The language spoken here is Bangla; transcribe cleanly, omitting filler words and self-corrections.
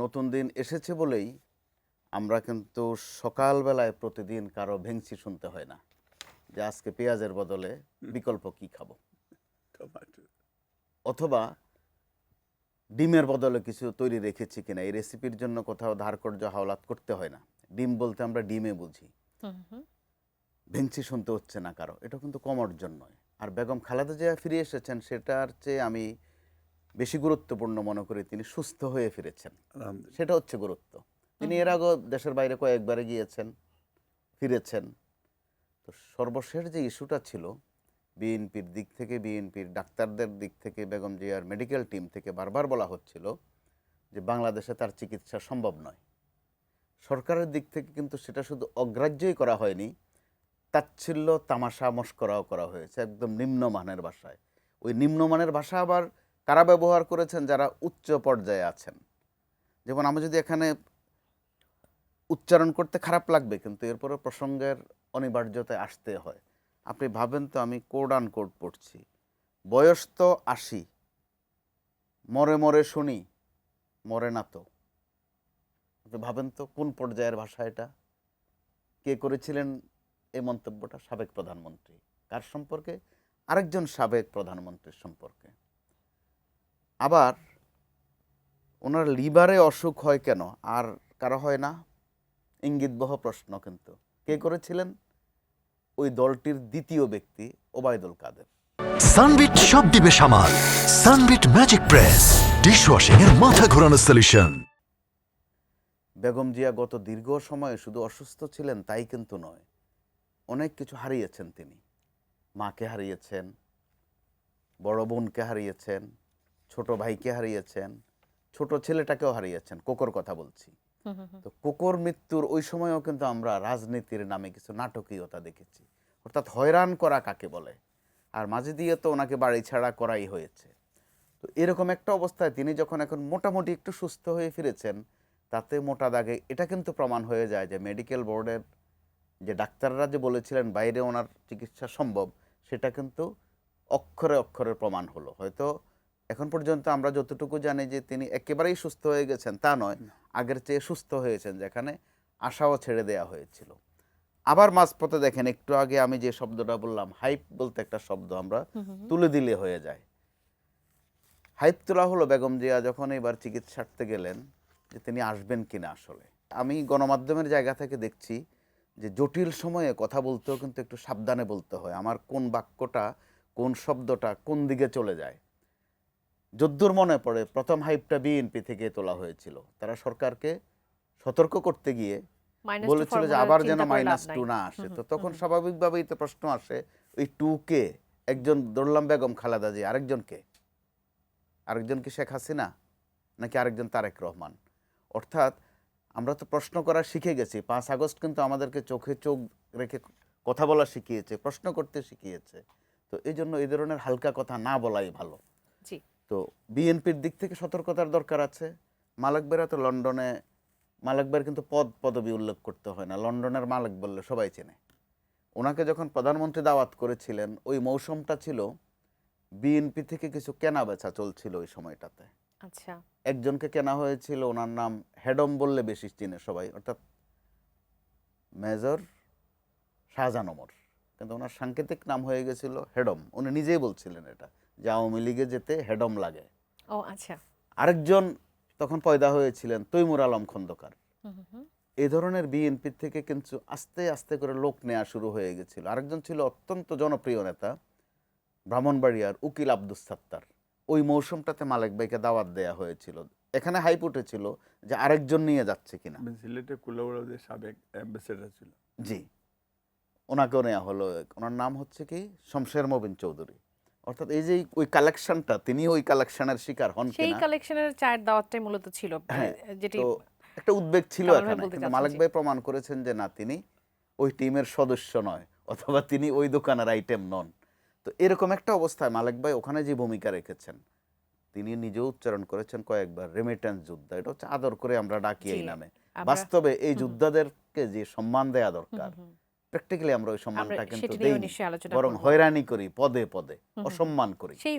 নতুন দিন এসেছে বলেই আমরা কিন্তু সকালবেলায় প্রতিদিন কারো ভেংচি শুনতে হয় না যে আজকে পেঁয়াজের বদলে বিকল্প কি খাবো, টমেটো। অথবা ডিমের বদলে কিছু তৈরি রেখেছি কিনা। এই রেসিপির জন্য কোথাও ধারকর্য হাওলাত করতে হয় না। ডিম বলতে আমরা ডিমে বুঝি। ভেংচি শুনতে হচ্ছে না কারো, এটা কিন্তু কম অর্জন নয়। আর বেগম খালেদা জিয়া ফিরে এসেছেন, সেটার চেয়ে আমি বেশি গুরুত্বপূর্ণ মনে করি তিনি সুস্থ হয়ে ফিরেছেন, আলহামদুলিল্লাহ। সেটা হচ্ছে গুরুত্ব। তিনি এর আগেও দেশের বাইরে কয়েকবারে গিয়েছেন, ফিরেছেন। তো সর্বশেষ যে ইস্যুটা ছিল বিএনপির দিক থেকে, বিএনপির ডাক্তারদের দিক থেকে, বেগম জিয়ার মেডিকেল টিম থেকে বারবার বলা হচ্ছিল যে বাংলাদেশে তার চিকিৎসা সম্ভব নয়। সরকারের দিক থেকে কিন্তু সেটা শুধু অগ্রাহ্যই করা হয়নি, তাচ্ছিল্য তামাশা মস্করাও করা হয়েছে একদম নিম্নমানের ভাষায়। ওই নিম্নমানের ভাষা আবার কারা ব্যবহার করেছেন? যারা উচ্চ পর্যায়ে আছেন। যেমন আমি যদি এখানে উচ্চারণ করতে খারাপ লাগবে, কিন্তু এরপরে প্রসঙ্গের অনিবার্যতায় আসতে হয়। আপনি ভাবেন তো, আমি কোড আন কোড পড়ছি, বয়স তো ৮০, মরে মরে শুনি মরে না তো। আপনি ভাবেন তো কোন পর্যায়ের ভাষা এটা? কে করেছিলেন এই মন্তব্যটা? সাবেক প্রধানমন্ত্রী। কার সম্পর্কে? আরেকজন সাবেক প্রধানমন্ত্রীর সম্পর্কে। আবার ওনার লিভারে অসুখ হয় কেন, আর কারো হয় না? ইঙ্গিতবহ প্রশ্ন। কিন্তু কে করেছিলেন? ওই দলটির দ্বিতীয় ব্যক্তি ওবায়দুল কাদের। সানবিট সব দিবে সামাল। সানবিট ম্যাজিক প্রেস ডিশওয়াশিং এর মাথা ঘোরানো সলিউশন। বেগম জিয়া গত দীর্ঘ সময়ে শুধু অসুস্থ ছিলেন তাই কিন্তু নয়, অনেক কিছু হারিয়েছেন তিনি। মাকে হারিয়েছেন, বড় বোনকে হারিয়েছেন, ছোট ভাইকে হারিয়েছেন, ছোট ছেলেটাকেও হারিয়েছেন। কোকোর কথা বলছি। তো কোকোর মৃত্যুর ওই সময়ও কিন্তু আমরা রাজনীতির নামে কিছু নাটকীয়তা দেখেছি, অর্থাৎ হয়রান করা কাকে বলে। আর মাঝে দিয়ে তো ওনাকে বাড়ি ছাড়া করাই হয়েছে। তো এরকম একটা অবস্থায় তিনি যখন এখন মোটামুটি একটু সুস্থ হয়ে ফিরেছেন, তাতে মোটা দাগে এটা কিন্তু প্রমাণ হয়ে যায় যে মেডিকেল বোর্ডের যে ডাক্তাররা যে বলেছিলেন বাইরে ওনার চিকিৎসা সম্ভব, সেটা কিন্তু অক্ষরে অক্ষরে প্রমাণ হলো। হয়তো এখন পর্যন্ত আমরা যতটুকু জানি যে তিনি একেবারেই সুস্থ হয়ে গেছেন তা নয়, আগের চেয়ে সুস্থ হয়েছেন, যেখানে আশাও ছেড়ে দেয়া হয়েছিল। আবার মাঝপথে দেখেন, একটু আগে আমি যে শব্দটা বললাম, হাইপ বলতে একটা শব্দ আমরা তুলে দিলে হয়ে যায়। হাইপ তোলা হলো বেগম জিয়া যখন এবার চিকিৎসার্থে গেলেন, যে তিনি আসবেন কিনা। আসলে আমি গণমাধ্যমের জায়গা থেকে দেখছি যে জটিল সময়ে কথা বলতেও কিন্তু একটু সাবধানে বলতে হয়, আমার কোন বাক্যটা, কোন শব্দটা কোন দিকে চলে যায়। যদ্দূর মনে পড়ে, প্রথম হাইপটা বিএনপি থেকে তোলা হয়েছিল। তারা সরকারকে সতর্ক করতে গিয়ে বলেছিল যে আবার যেন -2 না আসে। তো তখন স্বাভাবিকভাবেই তো প্রশ্ন আসে, ওই 2 কে? একজন ধরলাম বেগম খালেদা জি, আরেকজন কি শেখ হাসিনা, নাকি আরেকজন তারেক রহমান? অর্থাৎ আমরা তো প্রশ্ন করা শিখে গেছি। 5 আগস্ট কিন্তু আমাদেরকে চোখে চোখ রেখে কথা বলা শিখিয়েছে, প্রশ্ন করতে শিখিয়েছে। তো এই জন্য এই ধরনের হালকা কথা না বলাই ভালো। তো বিএনপির দিক থেকে সতর্কতার দরকার আছে। মালেক বেরা তো লন্ডনে, মালেক বের কিন্তু পদবি উল্লেখ করতে হয় না, লন্ডনের মালেক বললে সবাই চেনে। ওনাকে যখন প্রধানমন্ত্রী দাওয়াত করেছিলেন, ওই মৌসুমটা ছিল বিএনপি থেকে কিছু কেনা বেচা চলছিল ওই সময়টাতে। আচ্ছা, একজনকে কেনা হয়েছিল, ওনার নাম হেডম বললে বেশি চিনে সবাই, অর্থাৎ মেজর শাহজাহান ওমর, কিন্তু ওনার সাংকেতিক নাম হয়ে গেছিল হেডম। উনি নিজেই বলছিলেন এটা, যে আওয়ামী লীগে যেতে হেডম লাগে। ও আচ্ছা। আরেকজন তখন পয়দা হয়েছিলেন তৈমুর আলম খন্দকার। এই ধরনের বিএনপি থেকে কিন্তু আস্তে আস্তে করে লোক নেওয়া শুরু হয়ে গেছিল। আরেকজন ছিল অত্যন্ত জনপ্রিয় নেতা, ব্রাহ্মণবাড়িয়ার উকিল আব্দুস সাত্তার। ওই মৌসুমটাতে মালেক ভাইকে দাওয়াত দেয়া হয়েছিল। এখানে হাইপ উঠেছিল যে আরেকজন নিয়ে যাচ্ছে কিনা। সিলেটে কুলাউড়াদের সাবেক অ্যাম্বাসেডর ছিল। জি, ওনাকেও নেওয়া হলো। ওনার নাম হচ্ছে কি শমশের মবিন চৌধুরী। অর্থাৎ এই যে ওই কালেকশনটা, তিনি ওই কালেকশনের শিকার হন সেই কিনা। কালেকশনের চায়ের দাওয়াতটাই মূলত ছিল, হ্যাঁ, যেটি তো একটা উদ্বেগ ছিল কামাল ভাই এখানে, বলতে কিন্তু চাচ্ছেন। মালেক জি। ভাই প্রমাণ করেছেন যে না, তিনি ওই টিমের সদস্য নয়, অথবা তিনি ওই দোকানের আইটেম নন। তো এরকম একটা অবস্থায় মালেক ভাই ওখানে যে ভূমিকা রেখেছেন, তিনি নিজেও উচ্চারণ করেছেন কয়েকবার, রেমিটেন্স যোদ্ধা। এটা হচ্ছে আদর করে আমরা ডাকি এই জি, নামে। আমরা বাস্তবে এই যোদ্ধাদেরকে যে সম্মান দেয়া দরকার, প্র্যাকটিক্যালি আমরা ওই আমরা সম্মানটা কিন্তু সেটি নিয়েও দেইনি, নিশ্চয়ই আলোচনা বরং করব। হয়রানি করি, পদে পদে অসম্মান করি। সেই